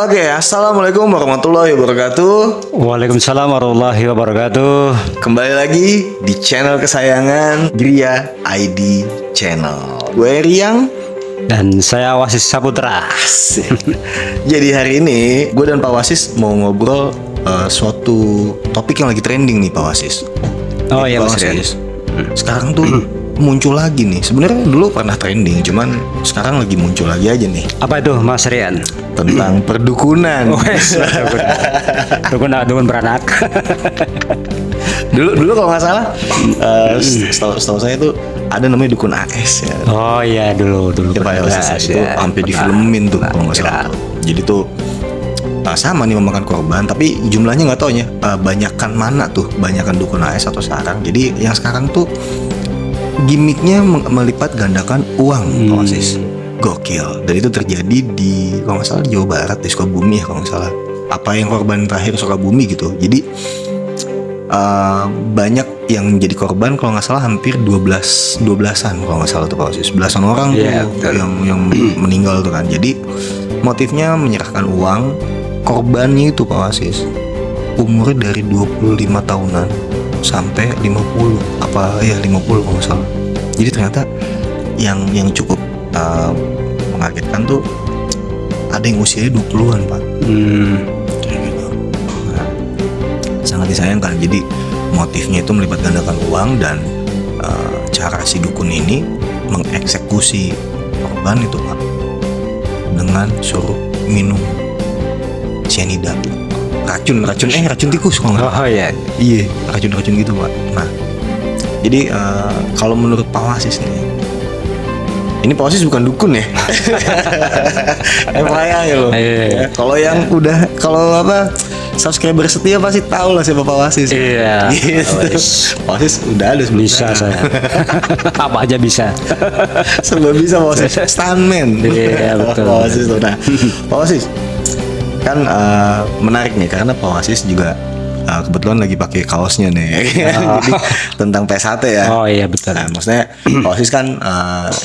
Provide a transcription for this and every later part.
Oke, assalamualaikum warahmatullahi wabarakatuh. Waalaikumsalam warahmatullahi wabarakatuh. Kembali lagi di channel kesayangan Gria ID Channel. Gue Riang. Dan saya Wasis Saputra. Jadi hari ini gue dan Pak Wasis mau ngobrol suatu topik yang lagi trending nih Pak Wasis. Oh iya Pak Mas Rian. Wasis. Sekarang tuh muncul lagi nih. Sebenarnya dulu pernah trending, cuman sekarang lagi muncul lagi aja nih. Apa itu Mas Rian? Tentang perdukunan. Dukun beranak. Dulu kalau nggak salah, setahu saya tuh ada namanya dukun AS ya. Oh iya dulu Itu Pak Wasis itu ya. hampir difilmin tuh kalau nggak salah. Jadi tuh sama nih memakan korban, tapi jumlahnya nggak tahu ya. Banyakan mana tuh? Banyakan dukun AS atau sekarang? Jadi yang sekarang tuh gimmicknya melipat gandakan uang, Pak Wasis. Gokil. Dan itu terjadi di kalau nggak salah di Jawa Barat, di Sukabumi ya kalau nggak salah. Apa yang korban terakhir Sukabumi gitu. Jadi banyak yang jadi korban kalau nggak salah hampir 12-an kalau nggak salah tuh Pak Wasis. Belasan orang tuh yang meninggal tuh kan. Jadi motifnya menyerahkan uang. Korbannya itu Pak Wasis umurnya dari 25 tahunan sampai 50 50 kalau nggak salah. Jadi ternyata yang cukup mengagetkan tuh ada yang usianya 20-an Pak. Kayak gitu. Nah, sangat disayangkan. Jadi motifnya itu melibat gandakan uang dan cara si dukun ini mengeksekusi korban itu Pak dengan suruh minum cyanida, racun tikus kalau nggak. Oh iya. Iya, racun gitu Pak. Nah, jadi kalau menurut Pak Wasis nih, ini Pak Wasis bukan dukun ya. FYI ya loh. Iya. Kalau subscriber setia pasti tahu lah siapa Pak Wasis. Iya. Gitu. Pak Wasis udah ada sebelumnya. Bisa saya. Apa aja bisa. Serba bisa Pak Wasis. Stuntman. Iya betul. Pak Wasis tuh. Nah, Pak Wasis kan menarik nih karena Pak Wasis juga kebetulan lagi pakai kaosnya nih. Jadi tentang PSHT ya. Oh iya betul. Nah, maksudnya Pak Wasis kan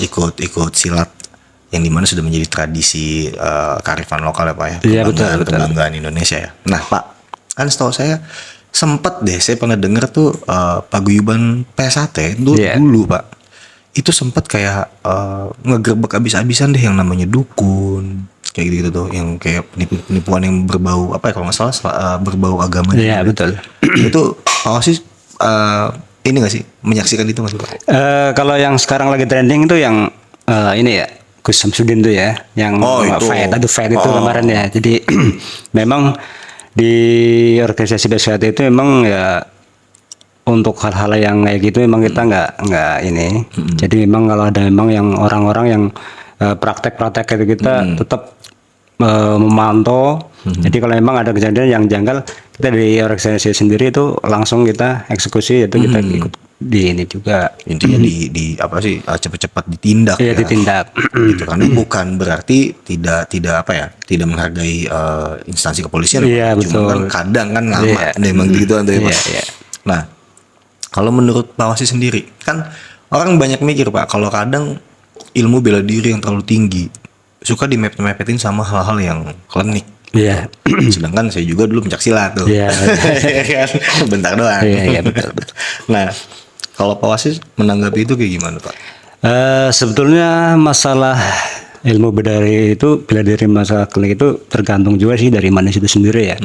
ikut silat yang dimana sudah menjadi tradisi kearifan lokal ya Pak ya. Iya betul. Kebanggaan Indonesia ya. Nah Pak, kan setahu saya sempat deh saya pernah dengar tuh paguyuban PSHT dulu Pak. Itu sempat kayak ngegerebek abis-abisan deh yang namanya dukun. Kayak gitu tuh, yang kayak penipuan yang berbau apa ya kalau nggak salah berbau agama. Iya betul. Itu Pak Wasis ini nggak sih menyaksikan itu nggak sih Pak? Kalau yang sekarang lagi trending itu yang ini ya Gus Samsudin tuh ya, yang Fight itu kemarin ya. Jadi memang di organisasi BSHT itu memang ya untuk hal-hal yang kayak gitu memang kita nggak ini. Jadi memang kalau ada memang yang orang-orang yang praktek-praktek itu kita tetap memantau. Jadi kalau memang ada kejadian yang janggal, kita dari organisasi sendiri itu langsung kita eksekusi, itu kita ikut di ini juga. Intinya di apa sih cepat-cepat ditindak. Iya, ditindak. Gitu kan bukan berarti tidak tidak menghargai instansi kepolisian. Iya, Cuma betul. kan kadang kan lama memang gitu kan tuh ya Pak. Iya. Nah, kalau menurut Pak Wasis sendiri kan orang banyak mikir Pak kalau kadang ilmu bela diri yang terlalu tinggi suka dimepet-mepetin sama hal-hal yang klinik. Iya. Sedangkan saya juga dulu pencak silat tuh. Iya. Bentar doang. Iya, betul. Nah, kalau Pak Wasis menanggapi itu kayak gimana Pak? Sebetulnya masalah ilmu bela diri masalah klinik itu tergantung juga sih dari manusia itu sendiri ya.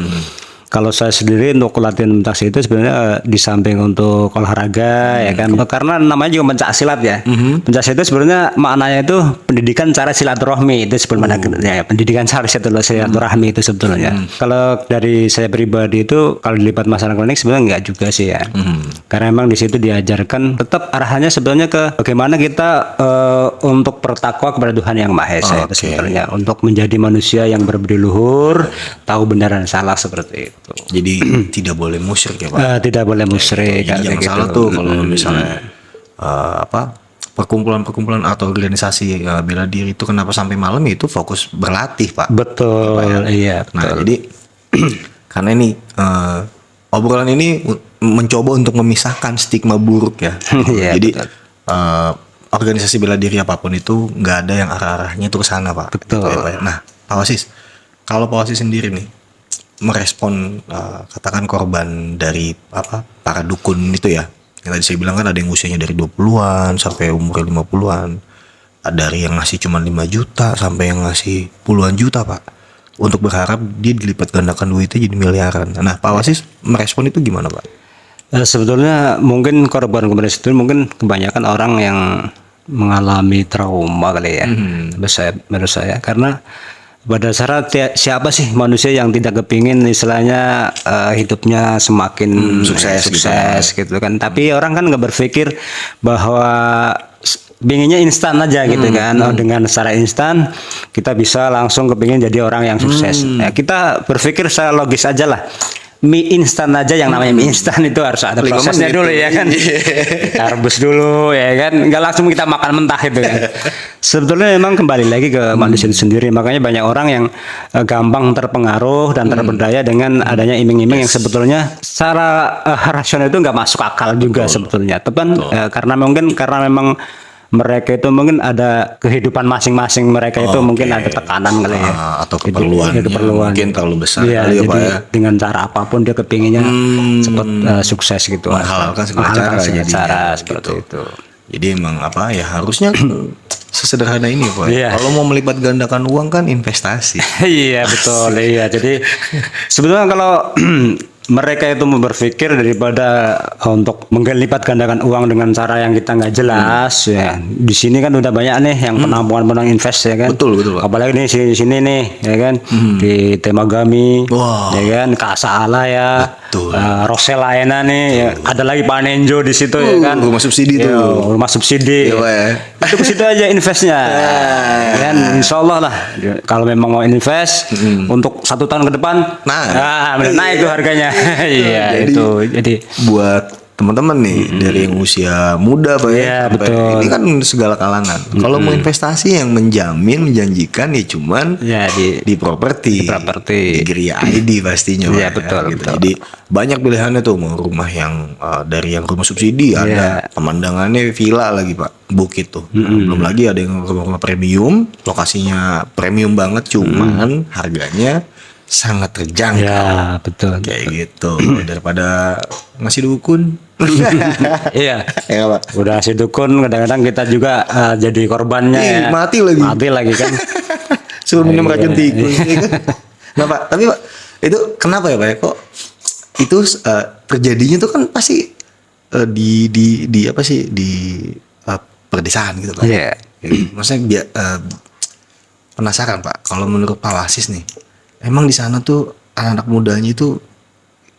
Kalau saya sendiri untuk latihan pencak silat itu sebenarnya di samping untuk olahraga ya kan, karena namanya juga pencak silat ya. Pencak silat itu sebenarnya maknanya itu pendidikan cara silaturahmi itu sebenarnya ya, pendidikan cara silaturahmi itu sebetulnya. Kalau dari saya pribadi itu kalau dilipat masalah klinik sebenarnya enggak juga sih ya. Karena memang di situ diajarkan tetap arahannya sebenarnya ke bagaimana kita untuk bertakwa kepada Tuhan Yang Maha Esa itu sebenarnya, untuk menjadi manusia yang berbudi luhur, tahu benar dan salah seperti itu. Jadi tidak boleh musyrik ya Pak. Tidak boleh musyrik. Jadi jangan salah tuh kalau misalnya perkumpulan atau organisasi bela diri itu kenapa sampai malam itu fokus berlatih Pak. Betul. Iya. Nah jadi karena ini obrolan ini mencoba untuk memisahkan stigma buruk ya. Jadi organisasi bela diri apapun itu nggak ada yang arah-arahnya itu ke sana Pak. Betul. Nah Pak Wasis, kalau Pak Wasi sendiri nih merespon katakan korban dari para dukun itu ya. Yang tadi saya bilang kan ada yang usianya dari 20-an sampai umur 50-an. Dari yang ngasih cuma 5 juta sampai yang ngasih puluhan juta, Pak. Untuk berharap dia dilipat gandakan duitnya jadi miliaran. Nah, Pak Wasi merespon itu gimana, Pak? Sebetulnya mungkin korban-korban itu mungkin kebanyakan orang yang mengalami trauma kali ya. Menurut saya karena pada dasarnya siapa sih manusia yang tidak kepingin istilahnya hidupnya semakin sukses gitu kan. Tapi orang kan nggak berpikir bahwa pinginnya instan aja gitu kan. Dengan secara instan kita bisa langsung kepingin jadi orang yang sukses. Kita berpikir secara logis aja lah. Mie instan aja, yang namanya mie instan itu harus ada prosesnya dulu ya kan. Kita rebus dulu ya kan, nggak langsung kita makan mentah itu kan. Sebetulnya memang kembali lagi ke manusia itu sendiri, makanya banyak orang yang gampang terpengaruh dan terperdaya dengan adanya iming-iming yang sebetulnya secara rasional itu nggak masuk akal juga sebetulnya. Tepan karena memang mereka itu mungkin ada kehidupan masing-masing mereka itu mungkin ada tekanan kali ya, atau keperluan mungkin terlalu besar ya, kali ya, jadi Pak ya. Dengan cara apapun dia kepinginnya cepat sukses gitu, menghalalkan segala cara seperti itu. Jadi emang ya harusnya sesederhana ini, Pak. Kalau mau melipat gandakan uang kan investasi. Iya betul. Iya, jadi sebetulnya kalau mereka itu berpikir daripada untuk melipat gandakan uang dengan cara yang kita nggak jelas ya. Di sini kan udah banyak nih yang penampungan invest ya kan. Betul Pak. Apalagi nih sini nih ya kan, di Temagami, ya kan, Kasa Ala ya, Rosel Laena nih, ya. Ada lagi Panenjo di situ ya kan. Rumah subsidi tuh. Rumah subsidi. Itu ke situ aja investnya. Dan insya Allah lah kalau memang mau invest untuk 1 tahun ke depan, naik tuh harganya. Iya, jadi buat teman-teman nih dari yang usia muda, Pak ya, betul. Ini kan segala kalangan. Kalau mau investasi yang menjanjikan ya cuman di properti, di Geria ID pastinya, Pak. Betul, gitu. Jadi banyak pilihannya tuh, mau rumah yang dari yang rumah subsidi, ada pemandangannya villa lagi, Pak, bukit tuh. Belum lagi ada yang rumah-rumah premium, lokasinya premium banget, cuman harganya sangat terjangkau. Ya, betul. Kayak gitu. Daripada ngasih dukun. Iya. Ya, Pak. Udah ngasih dukun, kadang-kadang kita juga jadi korbannya ya. Mati lagi kan. Suruh minum racun tikus. Nah, Pak, tapi Pak, itu kenapa ya, Pak? Kok itu terjadinya tuh kan pasti di apa sih, di perdesaan gitu, Pak. Iya. Maksudnya penasaran, Pak, kalau menurut Pak Wasis nih, emang di sana tuh anak-anak mudanya itu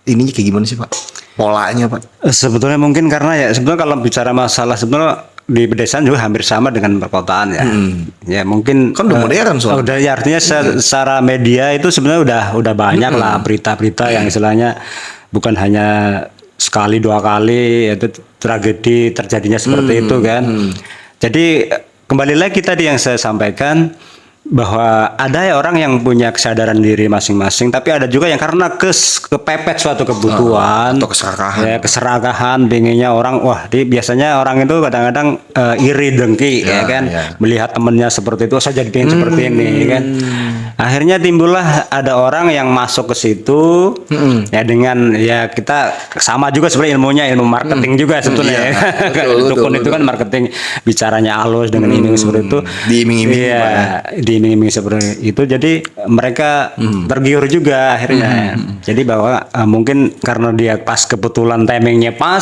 ininya kayak gimana sih, Pak? Polanya, Pak? Sebetulnya mungkin karena ya sebetulnya kalau bicara masalah sebetulnya di pedesaan juga hampir sama dengan perkotaan ya. Ya mungkin kan udah modern soalnya. Udah ya, artinya secara media itu sebenarnya udah banyak lah berita-berita yang istilahnya bukan hanya sekali 2 kali itu tragedi terjadinya seperti itu kan. Jadi kembali lagi tadi yang saya sampaikan, bahwa ada ya orang yang punya kesadaran diri masing-masing, tapi ada juga yang karena kepepet suatu kebutuhan atau keserakahan, pengennya orang, biasanya orang itu kadang-kadang iri dengki ya kan, melihat temennya seperti itu, saya jadi pengen seperti ini kan. Akhirnya timbullah ada orang yang masuk ke situ ya dengan ya kita sama juga sebenarnya ilmu marketing juga sebetulnya. Dukun itu kan marketing, bicaranya halus dengan iming seperti itu, diiming-iming seperti itu, jadi mereka tergiur juga akhirnya. Jadi bahwa mungkin karena dia pas kebetulan timingnya pas,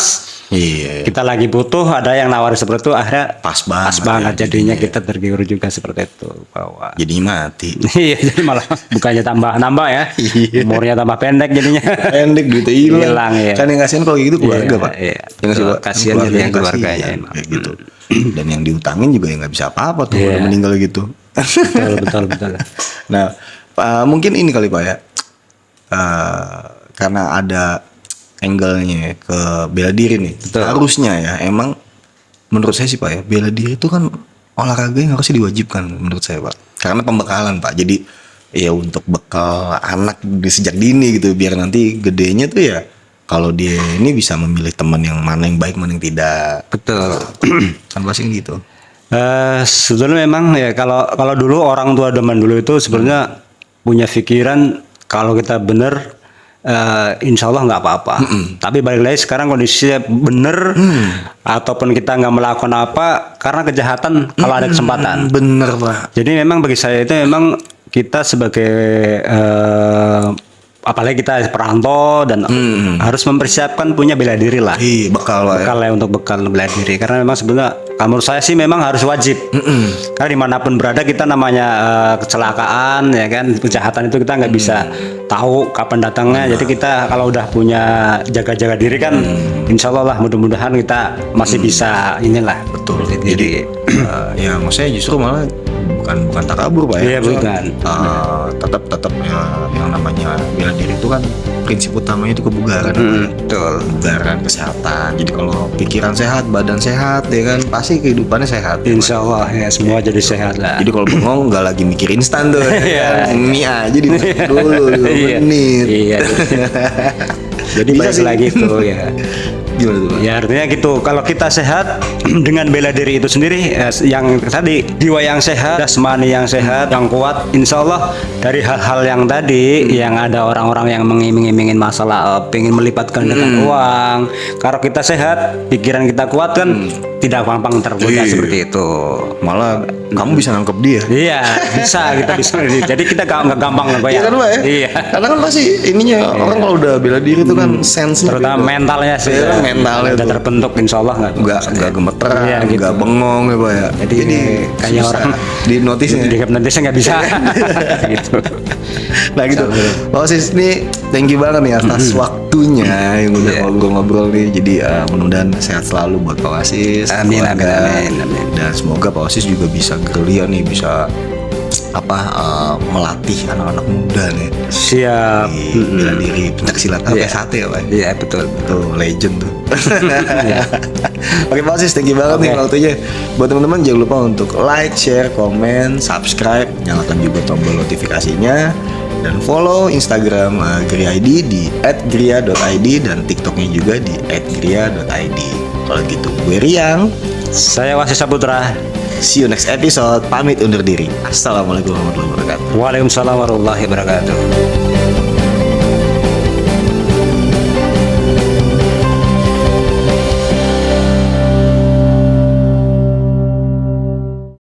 kita lagi butuh, ada yang nawar seperti itu, akhirnya pas banget jadinya kita tergiur juga seperti itu, bahwa jadinya mati. Iya, jadi malah bukannya tambah ya, umurnya tambah pendek jadinya. Pendek gitu, hilang ya. Kan yang kasihan kalau gitu keluarga, Pak. Kasihan jadi yang keluarganya kayak gitu. Dan yang diutangin juga ya nggak bisa apa-apa tuh udah meninggal gitu. Betul. Nah, mungkin ini kali, Pak ya, karena ada angle-nya ke bela diri nih. Harusnya ya, emang menurut saya sih, Pak ya, bela diri itu kan olahraga yang harusnya diwajibkan menurut saya, Pak. Karena pembekalan, Pak. Jadi ya untuk bekal anak sejak dini gitu, biar nanti gedenya tuh ya kalau dia ini bisa memilih teman yang mana yang baik, mana yang tidak. Betul. Kan pasti gitu. Sebetulnya memang ya kalau dulu orang tua zaman dulu itu sebenarnya punya pikiran kalau kita bener, insya Allah nggak apa-apa. Tapi balik lagi sekarang kondisinya bener, ataupun kita nggak melakukan apa karena kejahatan kalau ada kesempatan. Bener Pak. Jadi memang bagi saya itu memang kita sebagai apalagi kita perantau dan harus mempersiapkan punya bela diri lah. Iya, bekal Pak. Bekal ya untuk bekal bela diri, karena memang sebenarnya menurut saya sih memang harus wajib. Karena dimanapun berada kita namanya kecelakaan ya kan, kejahatan itu kita nggak bisa tahu kapan datangnya. Jadi kita kalau udah punya jaga-jaga diri kan, insya Allah lah mudah-mudahan kita masih bisa inilah. Betul. Jadi ya maksudnya justru malah bukan takabur Pak ya. Iya, bukan. Tetap ya, yang namanya bela diri itu kan prinsip utamanya itu kebugaran. betul. Kebugaran, kesehatan. Jadi kalau pikiran sehat, badan sehat ya kan, pasti kehidupannya sehat. Insya Allah ya semua jadi sehat lah. Jadi kalau bengong nggak lagi mikir instan tuh. Iya. Mie aja dimasak dulu 2 menit. Iya. Jadi Bisa balik sih. lagi tuh ya. Gimana tuh Pak? Ya artinya gitu, kalau kita sehat dengan bela diri itu sendiri, yang tadi jiwa yang sehat, jasmani yang sehat, yang kuat, insya Allah dari hal-hal yang tadi, yang ada orang-orang yang mengiming-imingin masalah, pengen melipat gandakan uang. Kalau kita sehat, pikiran kita kuat kan, tidak gampang tergoda seperti itu. Malah kamu bisa nangkep dia. Iya, kita bisa. Jadi kita nggak gampang Iya ngebayang. kan Pak ya? Iya. Karena kan pasti ininya orang kalau udah bela diri itu kan sense-nya Terutama beda. mentalnya sih. Iya, mentalnya udah tuh. terbentuk, insya Allah nggak gemeteran, Iya, gitu. nggak bengong ya Pak ya. Jadi kayak susah orang di notisnya. di hipnotisnya nggak bisa. gitu. Nah gitu. Pak Osis ini thank you banget nih atas waktunya yang udah ngobrol-ngobrol nih. Jadi mudah-mudahan sehat selalu buat Pak Osis. Amin, keluarga. amin. Dan semoga Pak Osis juga bisa gerilya nih, bisa melatih anak-anak muda nih Siap. di bela diri pencak silat Iya. sate ya Pak. Iya betul. Tuh legend tuh. Oke Pak Osis, thank you banget nih waktunya. Buat teman-teman jangan lupa untuk like, share, komen, subscribe, nyalakan juga tombol notifikasinya, dan follow Instagram GriaID di @gria.id dan TikToknya juga di @gria.id. Kalau gitu gue Riang. Saya Wasis Saputra. See you next episode. Pamit undur diri. Assalamualaikum warahmatullahi wabarakatuh. Waalaikumsalam warahmatullahi wabarakatuh.